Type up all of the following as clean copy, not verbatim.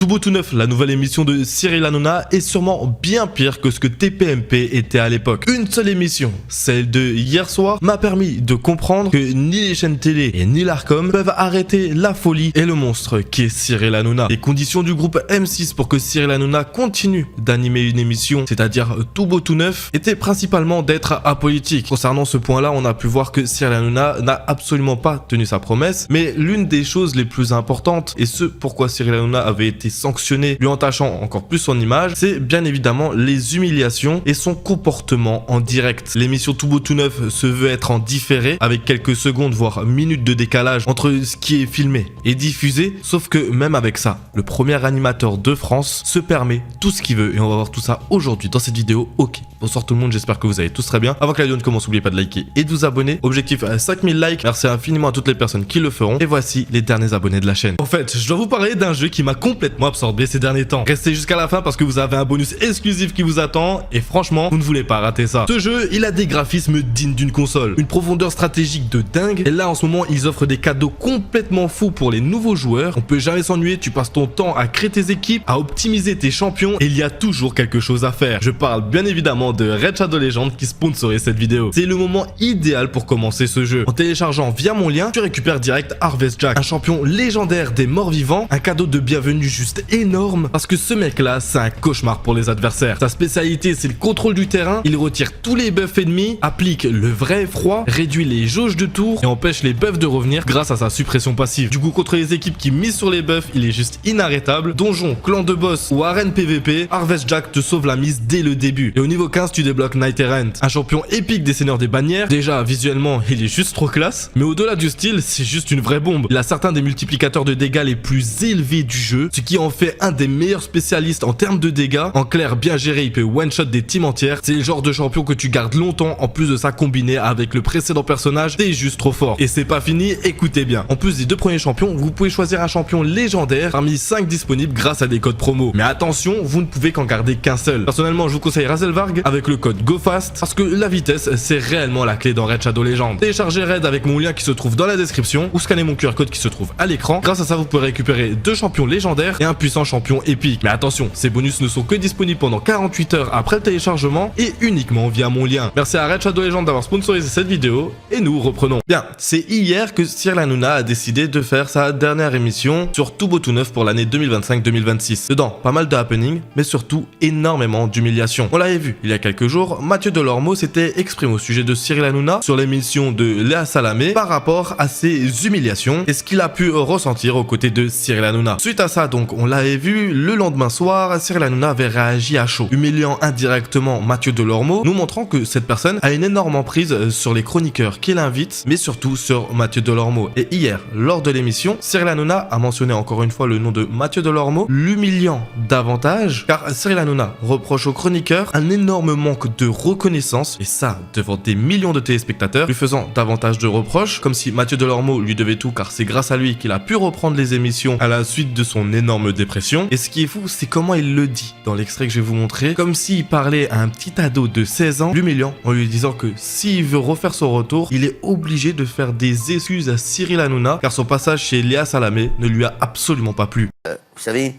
Tout beau tout neuf, la nouvelle émission de Cyril Hanouna est sûrement bien pire que ce que TPMP était à l'époque. Une seule émission, celle de hier soir, m'a permis de comprendre que ni les chaînes télé et ni l'Arcom peuvent arrêter la folie et le monstre qui est Cyril Hanouna. Les conditions du groupe M6 pour que Cyril Hanouna continue d'animer une émission, c'est-à-dire tout beau tout neuf, étaient principalement d'être apolitique. Concernant ce point-là, on a pu voir que Cyril Hanouna n'a absolument pas tenu sa promesse, mais l'une des choses les plus importantes, et ce pourquoi Cyril Hanouna avait été sanctionné, lui entachant encore plus son image, c'est bien évidemment les humiliations et son comportement en direct. L'émission Tout beau tout neuf se veut être en différé, avec quelques secondes voire minutes de décalage entre ce qui est filmé et diffusé, sauf que même avec ça, le premier animateur de France se permet tout ce qu'il veut, et on va voir tout ça aujourd'hui dans cette vidéo. Ok, bonsoir tout le monde, j'espère que vous allez tous très bien. Avant que la vidéo ne commence, n'oubliez pas de liker et de vous abonner. Objectif 5000 likes, merci infiniment à toutes les personnes qui le feront, et voici les derniers abonnés de la chaîne. En fait, je dois vous parler d'un jeu qui m'a complètement absorbé ces derniers temps. Restez jusqu'à la fin parce que vous avez un bonus exclusif qui vous attend, et franchement, vous ne voulez pas rater ça. Ce jeu, il a des graphismes dignes d'une console, une profondeur stratégique de dingue, et là en ce moment, ils offrent des cadeaux complètement fous pour les nouveaux joueurs. On peut jamais s'ennuyer, tu passes ton temps à créer tes équipes, à optimiser tes champions, et il y a toujours quelque chose à faire. Je parle bien évidemment de Raid Shadow Legends qui sponsorise cette vidéo. C'est le moment idéal pour commencer ce jeu. En téléchargeant via mon lien, tu récupères direct Harvest Jack, un champion légendaire des morts vivants, un cadeau de bienvenue juste énorme, parce que ce mec là c'est un cauchemar pour les adversaires. Sa spécialité c'est le contrôle du terrain, il retire tous les buffs ennemis, applique le vrai froid, réduit les jauges de tour et empêche les buffs de revenir grâce à sa suppression passive. Du coup contre les équipes qui misent sur les buffs, il est juste inarrêtable. Donjon, clan de boss ou arène PVP, Harvest Jack te sauve la mise dès le début. Et au niveau 15 tu débloques Knight Errant, un champion épique des seigneurs des bannières. Déjà visuellement il est juste trop classe, mais au-delà du style c'est juste une vraie bombe. Il a certains des multiplicateurs de dégâts les plus élevés du jeu, ce qui en fait un des meilleurs spécialistes en termes de dégâts. En clair, bien géré, il peut one-shot des teams entières. C'est le genre de champion que tu gardes longtemps. En plus de ça, combiné avec le précédent personnage, t'es juste trop fort. Et c'est pas fini, écoutez bien. En plus des deux premiers champions, vous pouvez choisir un champion légendaire parmi 5 disponibles grâce à des codes promo. Mais attention, vous ne pouvez qu'en garder qu'un seul. Personnellement, je vous conseille Razelvarg avec le code GoFast, parce que la vitesse, c'est réellement la clé dans Raid Shadow Legends. Téléchargez Raid avec mon lien qui se trouve dans la description, ou scannez mon QR code qui se trouve à l'écran. Grâce à ça, vous pouvez récupérer 2 champions légendaires et un puissant champion épique. Mais attention, ces bonus ne sont que disponibles pendant 48 heures après le téléchargement et uniquement via mon lien. Merci à Raid Shadow Legends d'avoir sponsorisé cette vidéo, et nous reprenons. Bien, c'est hier que Cyril Hanouna a décidé de faire sa dernière émission sur Tout beau tout neuf pour l'année 2025-2026. Dedans, pas mal de happening, mais surtout énormément d'humiliation. On l'avait vu il y a quelques jours, Mathieu Delormeau s'était exprimé au sujet de Cyril Hanouna sur l'émission de Léa Salamé par rapport à ses humiliations et ce qu'il a pu ressentir aux côtés de Cyril Hanouna. Suite à ça, donc, on l'avait vu, le lendemain soir, Cyril Hanouna avait réagi à chaud, humiliant indirectement Mathieu Delormeau, nous montrant que cette personne a une énorme emprise sur les chroniqueurs qu'il invite, mais surtout sur Mathieu Delormeau. Et hier, lors de l'émission, Cyril Hanouna a mentionné encore une fois le nom de Mathieu Delormeau, l'humiliant davantage, car Cyril Hanouna reproche aux chroniqueurs un énorme manque de reconnaissance, et ça devant des millions de téléspectateurs, lui faisant davantage de reproches, comme si Mathieu Delormeau lui devait tout, car c'est grâce à lui qu'il a pu reprendre les émissions à la suite de son énorme dépression. Et ce qui est fou, c'est comment il le dit dans l'extrait que je vais vous montrer, comme s'il parlait à un petit ado de 16 ans, l'humiliant, en lui disant que s'il veut refaire son retour, il est obligé de faire des excuses à Cyril Hanouna, car son passage chez Léa Salamé ne lui a absolument pas plu. Vous savez,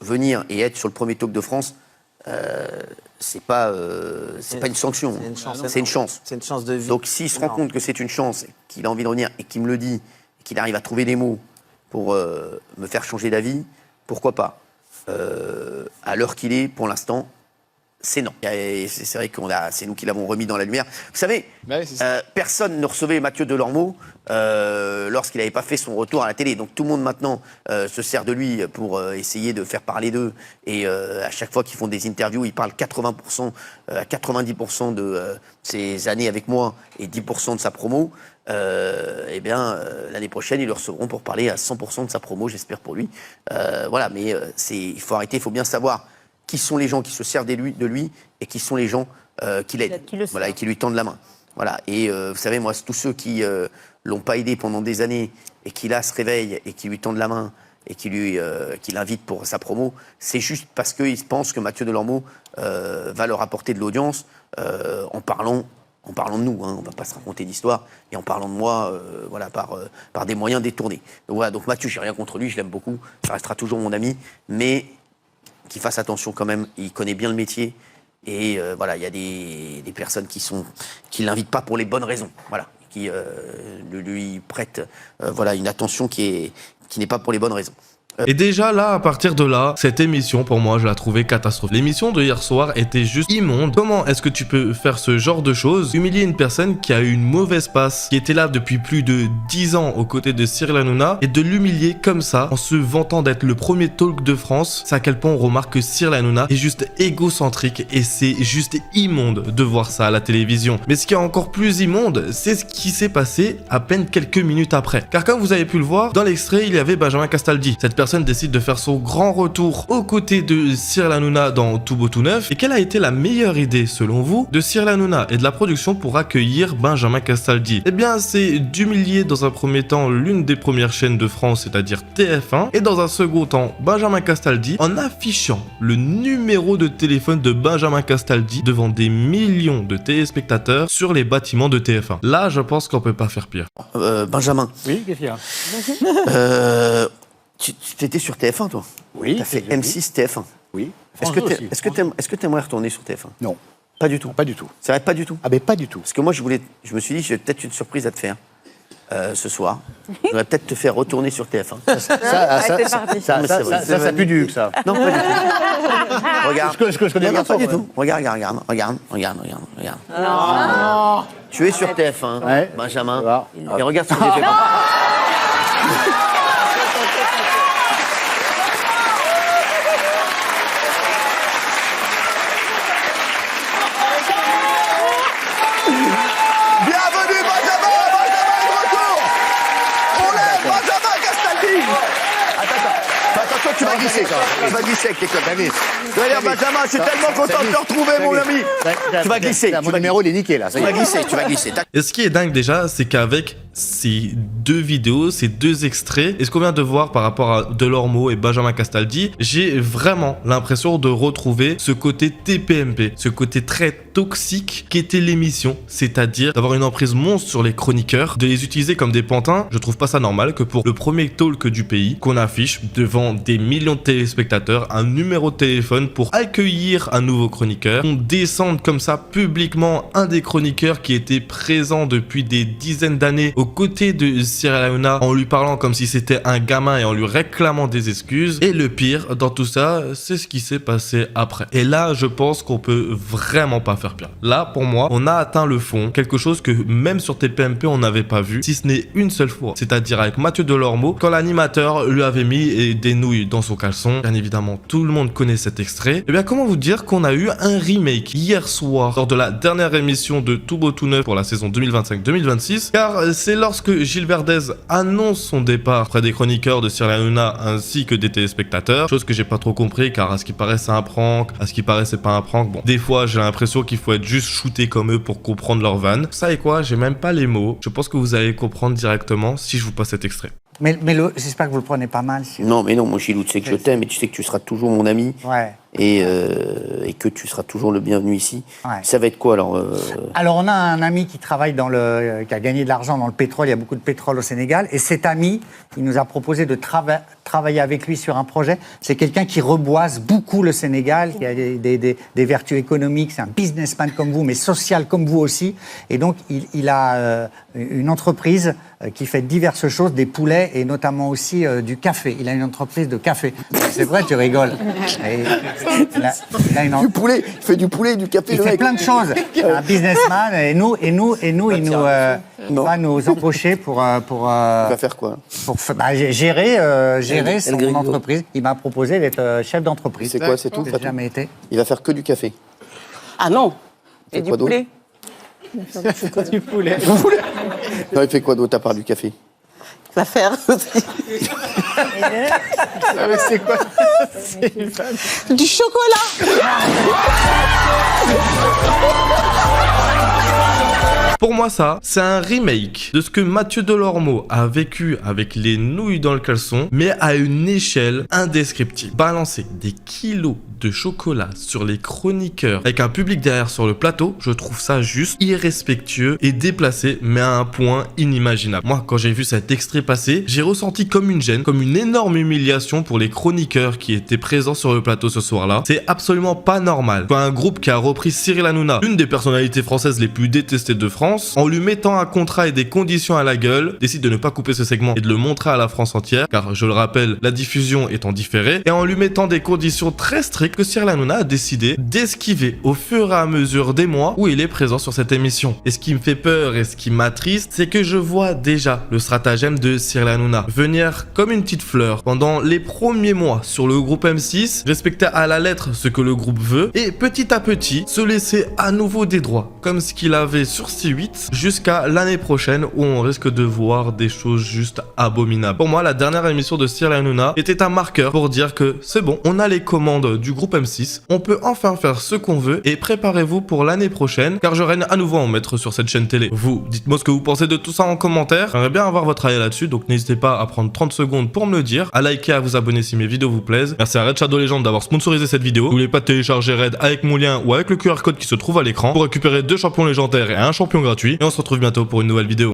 venir et être sur le premier talk de France, c'est pas une sanction, c'est une chance. C'est une chance de vie. Donc s'il se rend compte que c'est une chance, qu'il a envie de revenir et qu'il me le dit, et qu'il arrive à trouver des mots pour me faire changer d'avis, pourquoi pas. À l'heure qu'il est, pour l'instant, c'est non. C'est vrai que c'est nous qui l'avons remis dans la lumière. Vous savez, personne ne recevait Mathieu Delormeau lorsqu'il n'avait pas fait son retour à la télé. Donc tout le monde maintenant se sert de lui pour essayer de faire parler d'eux. Et à chaque fois qu'ils font des interviews, ils parlent 80% à 90% de ses années avec moi et 10% de sa promo. L'année prochaine, ils le recevront pour parler à 100% de sa promo, j'espère pour lui. Voilà, mais il faut arrêter, il faut bien savoir qui sont les gens qui se servent de lui et qui sont les gens qui l'aident, voilà, et qui lui tendent la main. Voilà. Et vous savez, moi, tous ceux qui l'ont pas aidé pendant des années et qui là se réveillent et qui lui tendent la main et qui l'invitent pour sa promo, c'est juste parce qu'ils pensent que Mathieu Delormeau va leur apporter de l'audience en parlant en parlant de nous, hein, on ne va pas se raconter d'histoire, et en parlant de moi, voilà, par des moyens détournés. Donc voilà, donc Mathieu, j'ai rien contre lui, je l'aime beaucoup, ça restera toujours mon ami, mais qu'il fasse attention quand même, il connaît bien le métier, et voilà, il y a des personnes qui l'invitent pas pour les bonnes raisons, voilà, qui lui prêtent voilà, une attention qui n'est pas pour les bonnes raisons. Et déjà là, à partir de là, cette émission, pour moi, je la trouvais catastrophique. L'émission de hier soir était juste immonde. Comment est-ce que tu peux faire ce genre de choses, humilier une personne qui a eu une mauvaise passe, qui était là depuis plus de 10 ans aux côtés de Cyril Hanouna, et de l'humilier comme ça, en se vantant d'être le premier talk de France? C'est à quel point on remarque que Cyril Hanouna est juste égocentrique, et c'est juste immonde de voir ça à la télévision. Mais ce qui est encore plus immonde, c'est ce qui s'est passé à peine quelques minutes après. Car comme vous avez pu le voir, dans l'extrait, il y avait Benjamin Castaldi. Cette personne décide de faire son grand retour aux côtés de Cyril Hanouna dans Tout Beau Tout Neuf. Et quelle a été la meilleure idée, selon vous, de Cyril Hanouna et de la production pour accueillir Benjamin Castaldi? Eh bien, c'est d'humilier dans un premier temps l'une des premières chaînes de France, c'est-à-dire TF1, et dans un second temps Benjamin Castaldi, en affichant le numéro de téléphone de Benjamin Castaldi devant des millions de téléspectateurs sur les bâtiments de TF1. Là, je pense qu'on peut pas faire pire. Benjamin. Oui, qu'est-ce qu'il y a? Tu étais sur TF1, toi? Oui. Tu as fait M6, TF1. Oui. Est-ce que tu aimerais retourner sur TF1? Non. Pas du tout. Pas du tout. C'est vrai, pas du tout. Ah ben pas du tout. Parce que moi, je me suis dit, j'ai peut-être une surprise à te faire ce soir. Je voudrais peut-être te faire retourner sur TF1. Ça pue du luxe, ça. Non, pas du tout. Regarde. Je connais Non, pas pas du tout. Regarde. Non. Tu es sur TF1, Ouais. Benjamin. Voilà. Et regarde ce que j'ai fait. Bienvenue Benjamin est de retour. On lève Benjamin Castaldi. Attends, attention, tu vas glisser quand même. Tu vas glisser avec tes copains. Tu vas dire Benjamin, je suis tellement content de te retrouver mon ami. Tu vas glisser. Mon numéro, il est niqué, là. Tu vas glisser. Et ce qui est dingue déjà, c'est qu'avec ces deux vidéos, ces deux extraits, et ce qu'on vient de voir par rapport à Delormeau et Benjamin Castaldi, j'ai vraiment l'impression de retrouver ce côté TPMP, ce côté très toxique qu'était l'émission, c'est-à-dire d'avoir une emprise monstre sur les chroniqueurs, de les utiliser comme des pantins. Je trouve pas ça normal que pour le premier talk du pays, qu'on affiche devant des millions de téléspectateurs un numéro de téléphone pour accueillir un nouveau chroniqueur, qu'on descende comme ça publiquement un des chroniqueurs qui était présent depuis des dizaines d'années aux côtés de Cyril Hanouna en lui parlant comme si c'était un gamin et en lui réclamant des excuses. Et le pire dans tout ça, c'est ce qui s'est passé après. Et là, je pense qu'on peut vraiment pas faire pire. Là, pour moi, on a atteint le fond, quelque chose que même sur TPMP, on n'avait pas vu, si ce n'est une seule fois. C'est-à-dire avec Mathieu Delormeau, quand l'animateur lui avait mis des nouilles dans son caleçon. Bien évidemment, tout le monde connaît cet extrait. Et bien, comment vous dire qu'on a eu un remake hier soir lors de la dernière émission de Tout Beau Tout Neuf pour la saison 2025-2026, car c'est lorsque Gilles Verdez annonce son départ auprès des chroniqueurs de Cyril Hanouna ainsi que des téléspectateurs, chose que j'ai pas trop compris, car à ce qui paraît c'est un prank, à ce qui paraît c'est pas un prank. Bon, des fois j'ai l'impression qu'il faut être juste shooté comme eux pour comprendre leur vanne. Vous savez quoi, j'ai même pas les mots. Je pense que vous allez comprendre directement si je vous passe cet extrait. Mais j'espère que vous le prenez pas mal. Non, mais non, moi Gilou, tu sais que je t'aime et tu sais que tu seras toujours mon ami. Ouais. Et que tu seras toujours le bienvenu ici. Ouais. Ça va être quoi alors Alors on a un ami qui travaille qui a gagné de l'argent dans le pétrole. Il y a beaucoup de pétrole au Sénégal. Et cet ami, il nous a proposé de travailler avec lui sur un projet. C'est quelqu'un qui reboise beaucoup le Sénégal, qui a des vertus économiques. C'est un businessman comme vous, mais social comme vous aussi. Et donc il a une entreprise qui fait diverses choses, des poulets et notamment aussi du café. Il a une entreprise de café. C'est vrai, tu rigoles. Et du poulet, il fait du poulet, du café. Il fait plein de choses. Un businessman et nous, il va nous embaucher pour. Il va faire quoi? Pour gérer son entreprise. Il m'a proposé d'être chef d'entreprise. C'est quoi, c'est tout? J'ai jamais été. Il va faire que du café. Ah non. Et du poulet. Du poulet. Non, il fait quoi d'autre à part du café? Il va faire aussi. C'est quoi? Du chocolat. Pour moi ça, c'est un remake de ce que Mathieu Delormeau a vécu avec les nouilles dans le caleçon, mais à une échelle indescriptible. Balancer des kilos de chocolat sur les chroniqueurs avec un public derrière sur le plateau, je trouve ça juste irrespectueux et déplacé, mais à un point inimaginable. Moi, quand j'ai vu cet extrait passer, j'ai ressenti comme une gêne, comme une énorme humiliation pour les chroniqueurs qui étaient présents sur le plateau ce soir-là. C'est absolument pas normal qu'un groupe qui a repris Cyril Hanouna, l'une des personnalités françaises les plus détestées de France, en lui mettant un contrat et des conditions à la gueule, décide de ne pas couper ce segment et de le montrer à la France entière, car je le rappelle, la diffusion est en différé, et en lui mettant des conditions très strictes que Cyril Hanouna a décidé d'esquiver au fur et à mesure des mois où il est présent sur cette émission. Et ce qui me fait peur et ce qui m'attriste, c'est que je vois déjà le stratagème de Cyril Hanouna venir comme une petite fleur pendant les premiers mois sur le groupe M6, respecter à la lettre ce que le groupe veut, et petit à petit se laisser à nouveau des droits, comme ce qu'il avait sur C8, jusqu'à l'année prochaine où on risque de voir des choses juste abominables. Pour moi, la dernière émission de Cyril Hanouna était un marqueur pour dire que c'est bon, on a les commandes du groupe M6, on peut enfin faire ce qu'on veut et préparez-vous pour l'année prochaine, car je règne à nouveau en maître sur cette chaîne télé. Vous, dites-moi ce que vous pensez de tout ça en commentaire, j'aimerais bien avoir votre avis là-dessus, donc n'hésitez pas à prendre 30 secondes pour me le dire, à liker, à vous abonner si mes vidéos vous plaisent. Merci à Red Shadow Legend d'avoir sponsorisé cette vidéo. N'oubliez pas de télécharger Red avec mon lien ou avec le QR code qui se trouve à l'écran pour récupérer 2 champions légendaires et un champion gratuit, et on se retrouve bientôt pour une nouvelle vidéo.